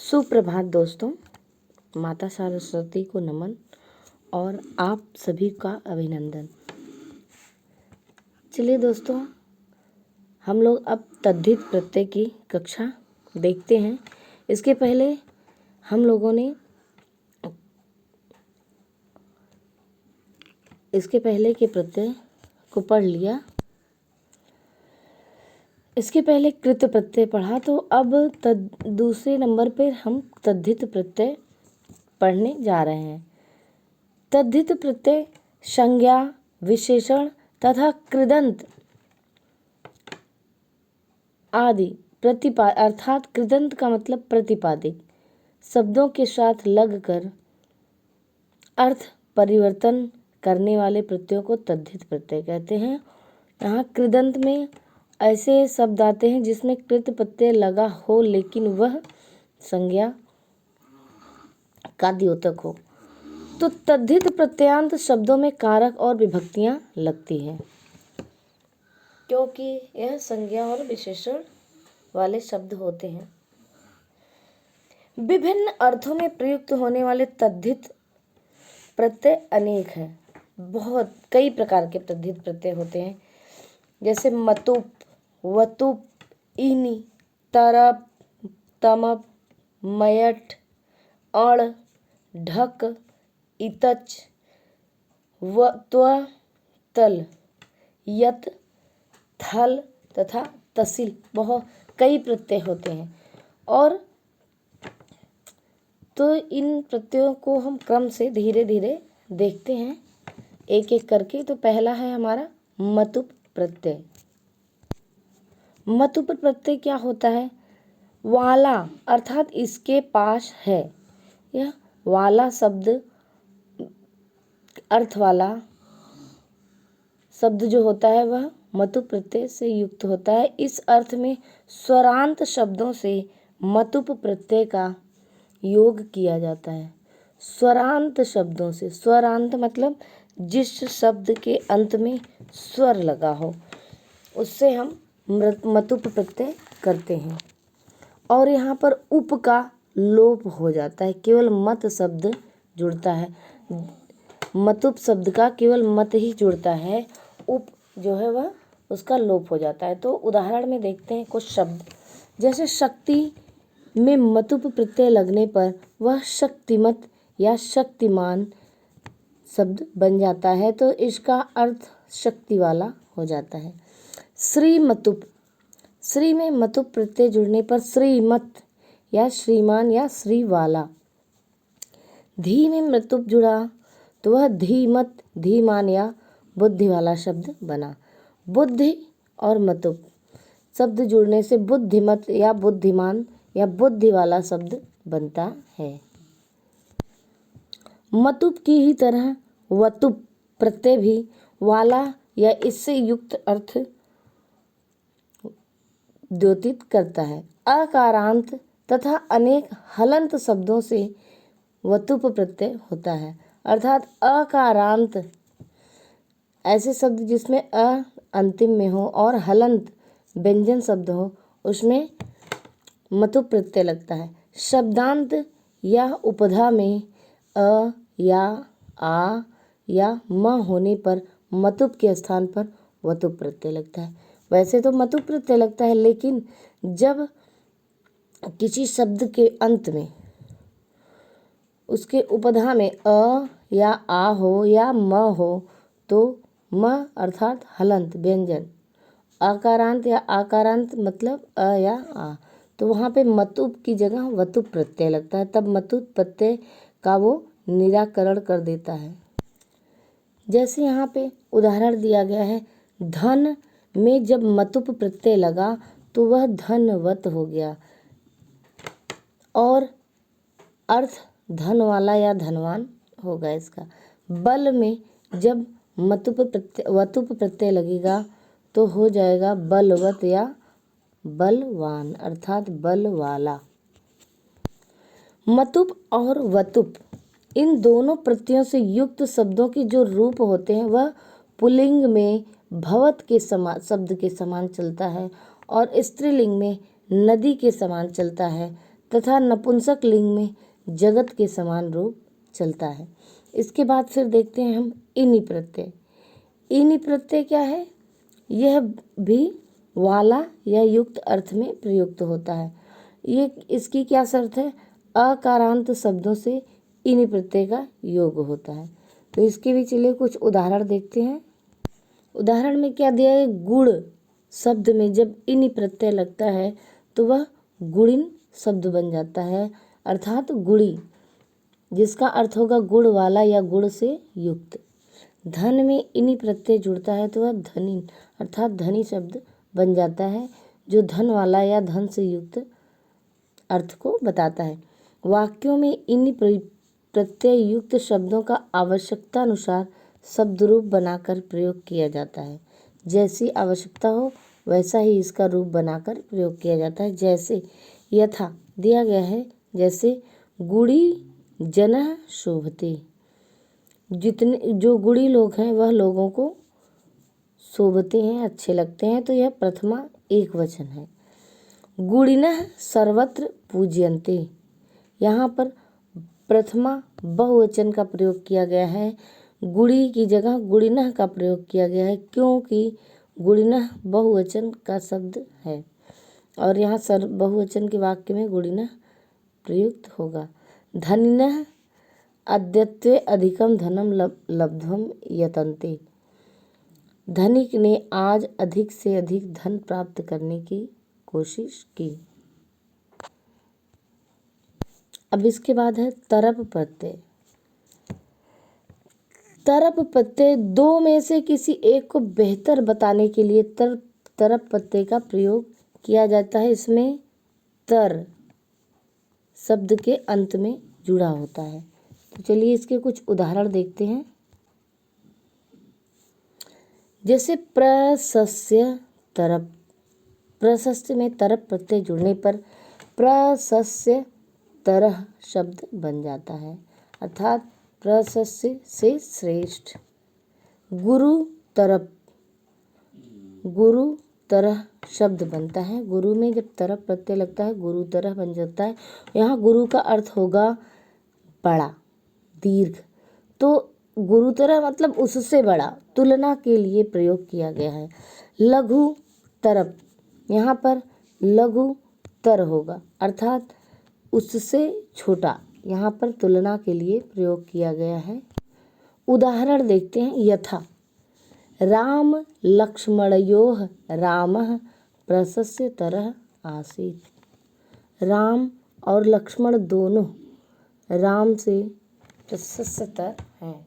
सुप्रभात दोस्तों, माता सरस्वती को नमन और आप सभी का अभिनंदन। चलिए दोस्तों, हम लोग अब तद्धित प्रत्यय की कक्षा देखते हैं। इसके पहले हम लोगों ने इसके पहले के प्रत्यय को पढ़ लिया। इसके पहले कृत प्रत्यय पढ़ा, तो अब दूसरे नंबर पर हम तद्धित प्रत्यय पढ़ने जा रहे हैं। तद्धित प्रत्यय संज्ञा, विशेषण तथा कृदंत आदि अर्थात कृदंत का मतलब प्रतिपादिक शब्दों के साथ लगकर अर्थ परिवर्तन करने वाले प्रत्ययों को तद्धित प्रत्यय कहते हैं। यहाँ कृदंत में ऐसे शब्द आते हैं जिसमें कृत प्रत्यय लगा हो लेकिन वह संज्ञा का द्योतक हो। तो तद्धित प्रत्ययांत शब्दों में कारक और विभक्तियां लगती हैं, क्योंकि यह संज्ञा और विशेषण वाले शब्द होते हैं। विभिन्न अर्थों में प्रयुक्त होने वाले तद्धित प्रत्यय अनेक हैं। बहुत कई प्रकार के तद्धित प्रत्यय होते हैं, जैसे मतुप, वतुप, इनि, तरप, तमप, मयट, अण, ढक, इतच, त्व, तल, यत, थल तथा तसिल। बहुत कई प्रत्यय होते हैं और तो इन प्रत्ययों को हम क्रम से धीरे धीरे देखते हैं एक एक करके। तो पहला है हमारा मतुप प्रत्यय। मतुप प्रत्यय क्या होता है? वाला अर्थात इसके पास है। यह वाला शब्द अर्थ वाला शब्द जो होता है वह मतुप प्रत्यय से युक्त होता है। इस अर्थ में स्वरांत शब्दों से मतुप प्रत्यय का योग किया जाता है। स्वरांत शब्दों से, स्वरांत मतलब जिस शब्द के अंत में स्वर लगा हो, उससे हम मतुप प्रत्यय करते हैं। और यहाँ पर उप का लोप हो जाता है, केवल मत शब्द जुड़ता है। मतुप शब्द का केवल मत ही जुड़ता है, उप जो है वह उसका लोप हो जाता है। तो उदाहरण में देखते हैं कुछ शब्द, जैसे शक्ति में मतुप प्रत्यय लगने पर वह शक्तिमत या शक्तिमान शब्द बन जाता है, तो इसका अर्थ शक्ति वाला हो जाता है। श्रीमतुप, श्री में मतुप प्रत्यय जुड़ने पर श्रीमत या श्रीमान या श्री वाला। धी में मतुप जुड़ा तो वह धीमत, धीमान या बुद्धि वाला शब्द बना। बुद्धि और मतुप शब्द जुड़ने से बुद्धिमत या बुद्धिमान या बुद्धि वाला शब्द बनता है। मतुप की ही तरह वतुप प्रत्यय भी वाला या इससे युक्त अर्थ द्योतित करता है। अकारांत तथा अनेक हलंत शब्दों से वतुप प्रत्यय होता है, अर्थात अकारांत ऐसे शब्द जिसमें अ अंतिम में हो और हलंत व्यंजन शब्द हो, उसमें मतुप प्रत्यय लगता है। शब्दांत या उपधा में अ या आ या म होने पर मतुप के स्थान पर वतुप प्रत्यय लगता है। वैसे तो मतुप प्रत्यय लगता है, लेकिन जब किसी शब्द के अंत में उसके उपधा में अ या आ हो या म हो, तो म अर्थात हलंत व्यंजन, अकारांत या आकारांत मतलब अ या आ, तो वहाँ पे मतुप की जगह वतुप प्रत्यय लगता है। तब मतुप प्रत्यय का वो निराकरण कर देता है। जैसे यहाँ पे उदाहरण दिया गया है, धन में जब मतुप प्रत्यय लगा तो वह धनवत हो गया और अर्थ धन वाला या धनवान होगा इसका। बल में जब वतुप प्रत्यय लगेगा तो हो जाएगा बलवत या बलवान, अर्थात बल वाला। मतुप और वतुप इन दोनों प्रत्ययों से युक्त शब्दों के जो रूप होते हैं वह पुल्लिंग में भवत के समान शब्द के समान चलता है और स्त्रीलिंग में नदी के समान चलता है तथा नपुंसक लिंग में जगत के समान रूप चलता है। इसके बाद फिर देखते हैं हम इनि प्रत्यय। इनि प्रत्यय क्या है? यह भी वाला या युक्त अर्थ में प्रयुक्त होता है। ये इसकी क्या शर्त है? अकारांत शब्दों से इनि प्रत्यय का योग होता है। तो इसके भी चलिए कुछ उदाहरण देखते हैं। उदाहरण में क्या दिया है? गुड़ शब्द में जब इनि प्रत्यय लगता है तो वह गुड़िन शब्द बन जाता है, अर्थात गुड़ी, जिसका अर्थ होगा गुड़ वाला या गुड़ से युक्त। धन में इनि प्रत्यय जुड़ता है तो वह धनी अर्थात धनी शब्द बन जाता है, जो धन वाला या धन से युक्त अर्थ को बताता है। वाक्यों में इनि प्रत्यय युक्त शब्दों का आवश्यकता अनुसार शब्द रूप बनाकर प्रयोग किया जाता है। जैसी आवश्यकता हो वैसा ही इसका रूप बनाकर प्रयोग किया जाता है। जैसे यथा दिया गया है, जैसे गुड़ी जनः शोभते, जितने जो गुड़ी लोग हैं वह लोगों को शोभते हैं, अच्छे लगते हैं, तो यह प्रथमा एक वचन है। गुड़िनः सर्वत्र पूज्यन्ते, यहाँ पर प्रथमा बहुवचन का प्रयोग किया गया है। गुड़ी की जगह गुड़िनः का प्रयोग किया गया है, क्योंकि गुड़िनः बहुवचन का शब्द है और यहाँ बहुवचन के वाक्य में गुड़िनः प्रयुक्त होगा। धनिनः अद्यत्वे अधिकम धनम लब्धम यतन्ते, धनिक ने आज अधिक से अधिक धन प्राप्त करने की कोशिश की। अब इसके बाद है तरप प्रत्यय। तरप प्रत्यय दो में से किसी एक को बेहतर बताने के लिए तरप प्रत्यय का प्रयोग किया जाता है। इसमें तर शब्द के अंत में जुड़ा होता है। तो चलिए इसके कुछ उदाहरण देखते हैं। जैसे प्रशस्य तरप, प्रशस्य में तरप प्रत्यय जुड़ने पर प्रशस्य तरह शब्द बन जाता है, अर्थात प्रशस्य से श्रेष्ठ। गुरु तरप, गुरु तरह शब्द बनता है। गुरु में जब तरप प्रत्यय लगता है गुरु तरह बन जाता है। यहाँ गुरु का अर्थ होगा बड़ा, दीर्घ। तो गुरु तरह मतलब उससे बड़ा, तुलना के लिए प्रयोग किया गया है। लघु तरप, यहाँ पर लघु तर होगा, अर्थात उससे छोटा, यहाँ पर तुलना के लिए प्रयोग किया गया है। उदाहरण देखते हैं। यथा राम लक्ष्मणयोः रामः प्रशस्य तरः आसीत्, राम और लक्ष्मण दोनों राम से प्रशस्तर हैं।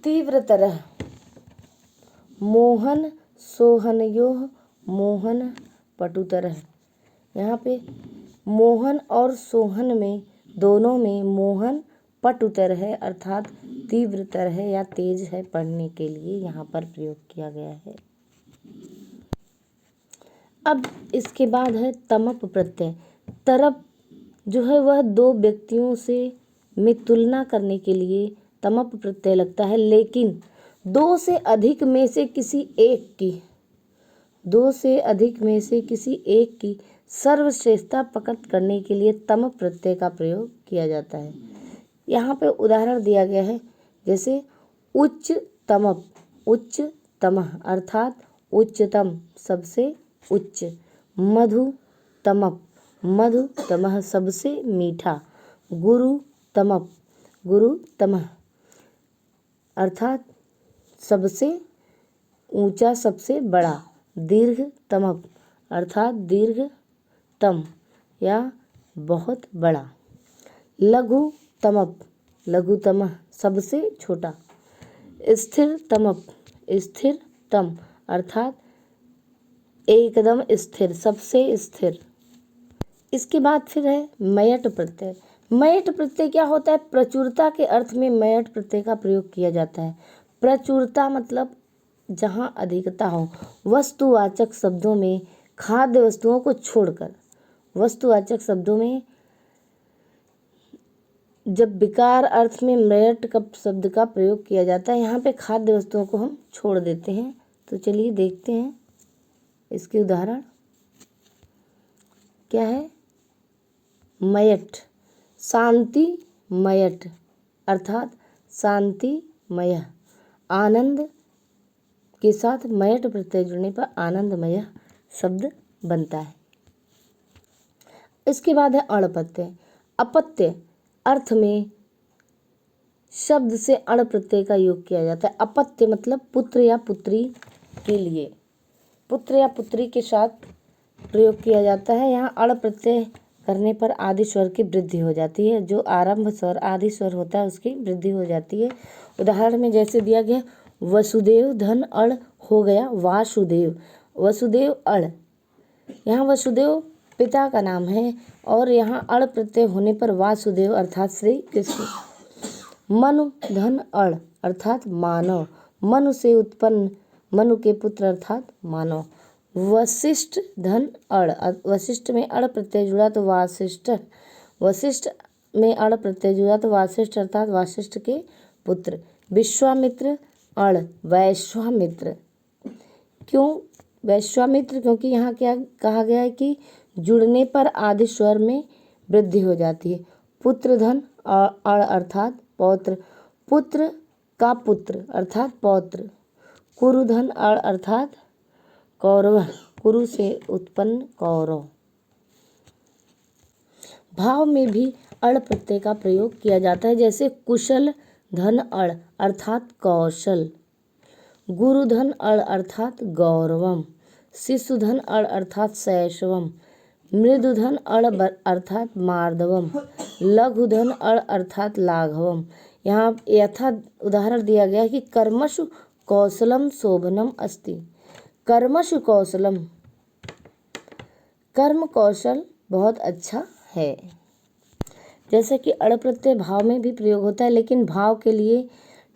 तीव्रतरः मोहन सोहनयोः मोहन पटुतरः, यहाँ पे मोहन और सोहन में दोनों में मोहन पटुतर है, अर्थात तीव्रतर है या तेज है पढ़ने के लिए यहाँ पर प्रयोग किया गया है। अब इसके बाद है तमप प्रत्यय। तरप जो है वह दो व्यक्तियों से में तुलना करने के लिए तमप प्रत्यय लगता है, लेकिन दो से अधिक में से किसी एक की सर्वश्रेष्ठता प्रकट करने के लिए तमप प्रत्यय का प्रयोग किया जाता है। यहाँ पे उदाहरण दिया गया है, जैसे उच्च तमप, उच्च तमः अर्थात उच्चतम, सबसे उच्च। मधु तमप, मधु तमः सबसे मीठा। गुरु तमप, गुरु तमः अर्थात सबसे ऊंचा, सबसे बड़ा। दीर्घ तमप अर्थात दीर्घतम या बहुत बड़ा। लघु तमप, लघुतमः सबसे छोटा। स्थिर तमप, स्थिरतम अर्थात एकदम स्थिर, सबसे स्थिर। इसके बाद फिर है मयट प्रत्यय। मयट प्रत्यय क्या होता है? प्रचुरता के अर्थ में मयट प्रत्यय का प्रयोग किया जाता है। प्रचुरता मतलब जहाँ अधिकता हो। वस्तुवाचक शब्दों में खाद्य वस्तुओं को छोड़कर, वस्तुवाचक शब्दों में जब विकार अर्थ में मयट का शब्द का प्रयोग किया जाता है, यहाँ पे खाद्य वस्तुओं को हम छोड़ देते हैं। तो चलिए देखते हैं इसके उदाहरण क्या है। मयट, शांतिमयट अर्थात शांतिमय। आनंद के साथ मयट प्रत्यय जुड़ने पर आनंदमय शब्द बनता है। इसके बाद है अण प्रत्यय। अपत्य अर्थ में शब्द से अण प्रत्यय का योग किया जाता है। अपत्य मतलब पुत्र या पुत्री के लिए, पुत्र या पुत्री के साथ प्रयोग किया जाता है। यहाँ अण प्रत्यय करने पर आदि स्वर की वृद्धि हो जाती है। जो आरंभ स्वर आदि स्वर होता है उसकी वृद्धि हो जाती है। उदाहरण में जैसे दिया गया वसुदेव धन अण हो गया वासुदेव, वसुदेव अण। यहाँ वसुदेव पिता का नाम है और यहाँ अण प्रत्यय होने पर वासुदेव अर्थात श्री कृष्ण। मनु धन अण अर्थात मानव, मनु से उत्पन्न मनु के पुत्र अर्थात मानव। वशिष्ठ धन अण, वशिष्ठ में अण प्रत्यय जुड़ा तो वासिष्ठ, वशिष्ठ में अण प्रत्यय जुड़ा तो वासिष्ठ अर्थात वासिष्ठ के पुत्र। विश्वामित्र अण वैश्वामित्र, क्यों वैश्वामित्र? क्योंकि यहाँ क्या कहा गया है कि जुड़ने पर आदि स्वर में वृद्धि हो जाती है। पुत्र धन अण अर्थात पौत्र, पुत्र का पुत्र अर्थात पौत्र। कुरु धन अण अर्थात कौरव, कुरु से उत्पन्न कौरव। भाव में भी अण प्रत्यय का प्रयोग किया जाता है, जैसे कुशल धन अण अर्थात कौशल, गुरुधन अण अर्थात गौरवम, शिशुधन अण अर्थात शैशवम, मृदुधन अण अर्थात मार्दवम, लघुधन अण अर्थात लाघवम। यहाँ यथा उदाहरण दिया गया है कि कर्मसु कौशलम शोभनम अस्ति, कर्मसु कौशलम, कर्म कौशल बहुत अच्छा है। जैसे कि अण प्रत्यय भाव में भी प्रयोग होता है, लेकिन भाव के लिए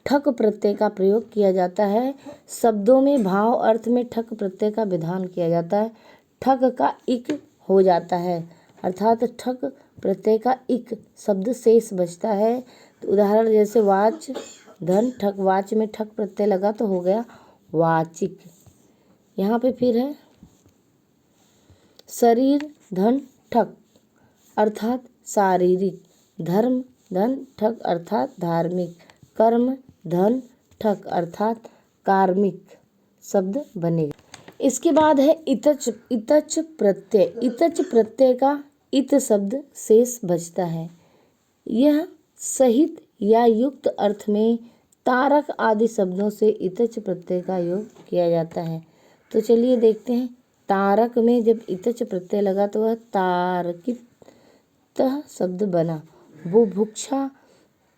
ठक प्रत्यय का प्रयोग किया जाता है। शब्दों में भाव अर्थ में ठक प्रत्यय का विधान किया जाता है। ठक का इक हो जाता है अर्थात ठक प्रत्यय का इक शब्द शेष बचता है। तो उदाहरण जैसे वाच धन ठक, वाच में ठक प्रत्यय लगा तो हो गया वाचिक। यहाँ पे फिर है शरीर धन ठक अर्थात शारीरिक, धर्म धन ठक अर्थात धार्मिक, कर्म धन ठक अर्थात कार्मिक शब्द बनेगा। इसके बाद है इतच, इतच प्रत्यय। इतच प्रत्यय का इत शब्द शेष बचता है। यह सहित या युक्त अर्थ में तारक आदि शब्दों से इतच प्रत्यय का योग किया जाता है। तो चलिए देखते हैं। तारक में जब इतच प्रत्यय लगा तो वह तारकित शब्द बना। बुभुक्षा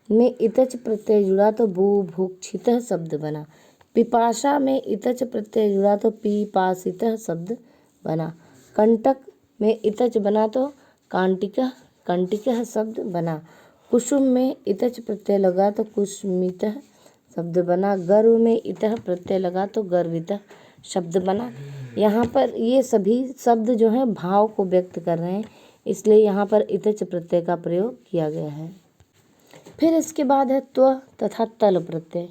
में इतच प्रत्यय जुड़ा तो बुभुक्षित शब्द बना। पिपाशा में इतच प्रत्यय जुड़ा तो पीपासित शब्द बना। कंटक में इतच बना तो कांटिक कंटिक शब्द बना। कुसुम में इतच प्रत्यय लगा तो कुसुमित शब्द बना। गर्व में इतः प्रत्यय लगा तो गर्वित शब्द बना। यहाँ पर ये सभी शब्द जो हैं भाव को व्यक्त कर रहे हैं, इसलिए यहाँ पर इतच प्रत्यय का प्रयोग किया गया है। फिर इसके बाद है त्व तथा तल प्रत्यय।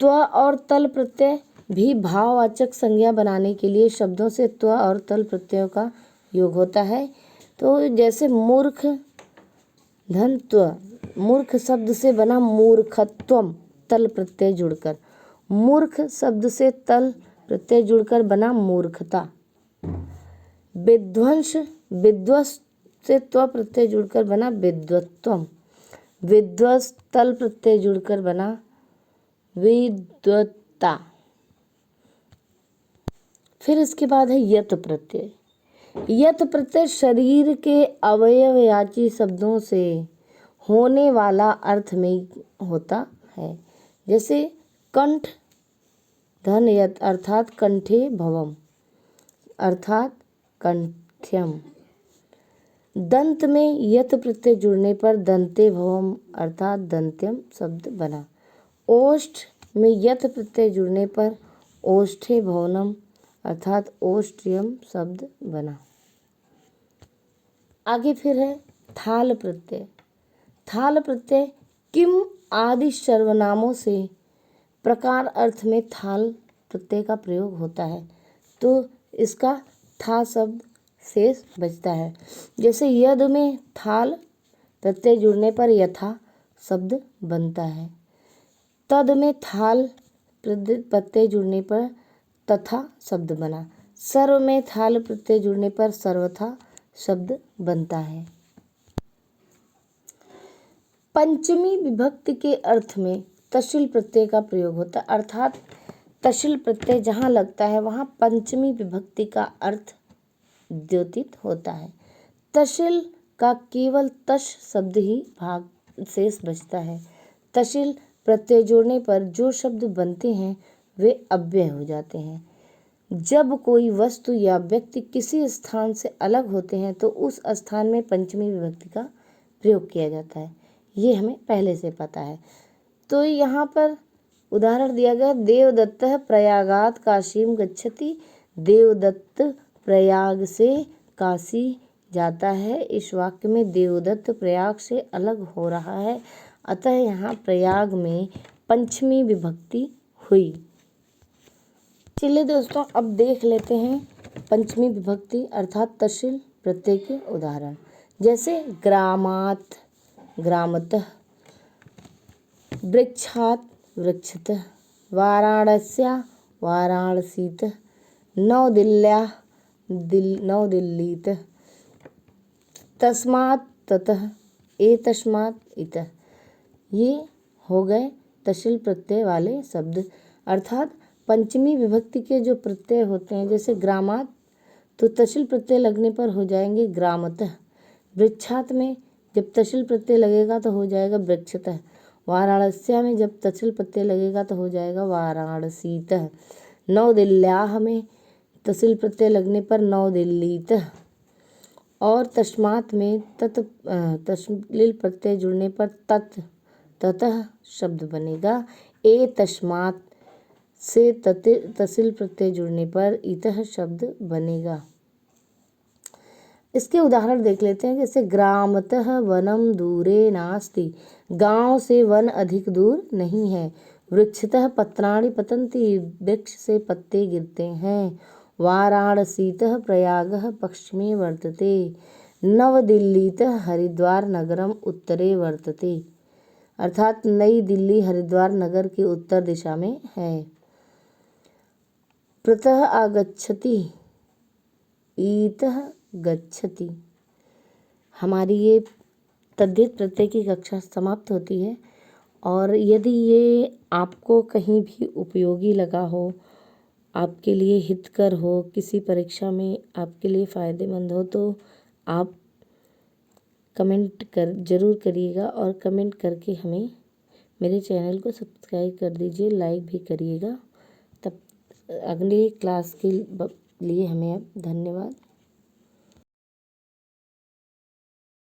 त्व और तल प्रत्यय भी भाववाचक संज्ञा बनाने के लिए शब्दों से त्व और तल प्रत्ययों का योग होता है। तो जैसे मूर्ख धन त्व, मूर्ख शब्द से बना मूर्खत्वम तल प्रत्यय जुड़कर। मूर्ख शब्द से तल प्रत्यय जुड़कर बना मूर्खता। विध्वंस, विध्वंस से त्व प्रत्यय जुड़कर बना विद्वत्वम। विध्वंस तल प्रत्यय जुड़कर बना विद्वत्ता। फिर इसके बाद है यत प्रत्यय। यत प्रत्यय शरीर के अवयववाची शब्दों से होने वाला अर्थ में होता है। जैसे कंठ धन यत अर्थात कंठे भवम अर्थात कंठ्यम। दंत में यत प्रत्यय जुड़ने पर दंते भवम अर्थात दंत्यम शब्द बना। ओष्ठ में यत प्रत्यय जुड़ने पर ओष्ठे भवनम अर्थात ओष्ट्रियम शब्द बना। आगे फिर है थाल प्रत्यय। थाल प्रत्यय किम आदि सर्वनामों से प्रकार अर्थ में थाल प्रत्यय का प्रयोग होता है। तो इसका था शब्द शेष बचता है। जैसे यद में थाल प्रत्यय जुड़ने पर यथा शब्द बनता है। तद में थाल प्रत्यय जुड़ने पर तथा शब्द बना। सर्व में थाल प्रत्यय जुड़ने पर सर्वथा शब्द बनता है। पंचमी विभक्ति के अर्थ में तशिल प्रत्यय का प्रयोग होता है, अर्थात तशिल प्रत्यय जहाँ लगता है वहाँ पंचमी विभक्ति का अर्थ द्योतित होता है। तशिल का केवल तश शब्द ही भाग शेष बचता है। तशिल प्रत्यय जोड़ने पर जो शब्द बनते हैं वे अव्यय हो जाते हैं। जब कोई वस्तु या व्यक्ति किसी स्थान से अलग होते हैं तो उस स्थान में पंचमी विभक्ति का प्रयोग किया जाता है। ये हमें पहले से पता है। तो यहाँ पर उदाहरण दिया गया, देवदत्तः प्रयागात् काशीम गच्छति। देवदत्त प्रयाग से काशी जाता है। इस वाक्य में देवदत्त प्रयाग से अलग हो रहा है, अतः यहाँ प्रयाग में पंचमी विभक्ति हुई। चलिए दोस्तों, अब देख लेते हैं पंचमी विभक्ति अर्थात तशिल प्रत्यय के उदाहरण। जैसे ग्रामात् ग्रामतः, वृक्षात् वृक्षतः, वाराणस्या वाराणसीतः, नवदिल्ल्या नवदिल्लीतः, तस्मात् ततः, एतस्मात् इतः। ये हो गए तशिल प्रत्यय वाले शब्द, अर्थात पंचमी विभक्ति के जो प्रत्यय होते हैं। जैसे ग्रामात् तो तशिल प्रत्यय लगने पर हो जाएंगे ग्रामतः। वृक्षात् में जब तशिल प्रत्यय लगेगा तो हो जाएगा वृक्षतः। वाराणस्या में जब तशिल प्रत्यय लगेगा तो हो जाएगा वाराणसीतः। नवदिल्ल्याः में तशिल प्रत्यय लगने पर नवदिल्लीतः। और तस्मात् में तशिल प्रत्यय जुड़ने पर ततः शब्द बनेगा। तस्मात् से तशिल प्रत्यय जुड़ने पर इतः शब्द बनेगा। इसके उदाहरण देख लेते हैं। जैसे ग्रामतः वनम दूरे नास्ति, गांव से वन अधिक दूर नहीं है। वृक्षतः पत्राणि पतन्ति, वृक्ष से पत्ते गिरते हैं। वाराणसीतः प्रयागः पश्चिमे वर्तते। नवदिल्लीतः हरिद्वार नगरम उत्तरे वर्तते, अर्थात नई दिल्ली हरिद्वार नगर के उत्तर दिशा में है। प्रतः आगच्छति, ईतः गच्छति। हमारी ये तद्धित प्रत्यय की कक्षा समाप्त होती है। और यदि ये आपको कहीं भी उपयोगी लगा हो, आपके लिए हितकर हो, किसी परीक्षा में आपके लिए फ़ायदेमंद हो, तो आप कमेंट ज़रूर करिएगा और कमेंट करके हमें मेरे चैनल को सब्सक्राइब कर दीजिए, लाइक भी करिएगा। तब अगले क्लास के लिए हमें अब धन्यवाद।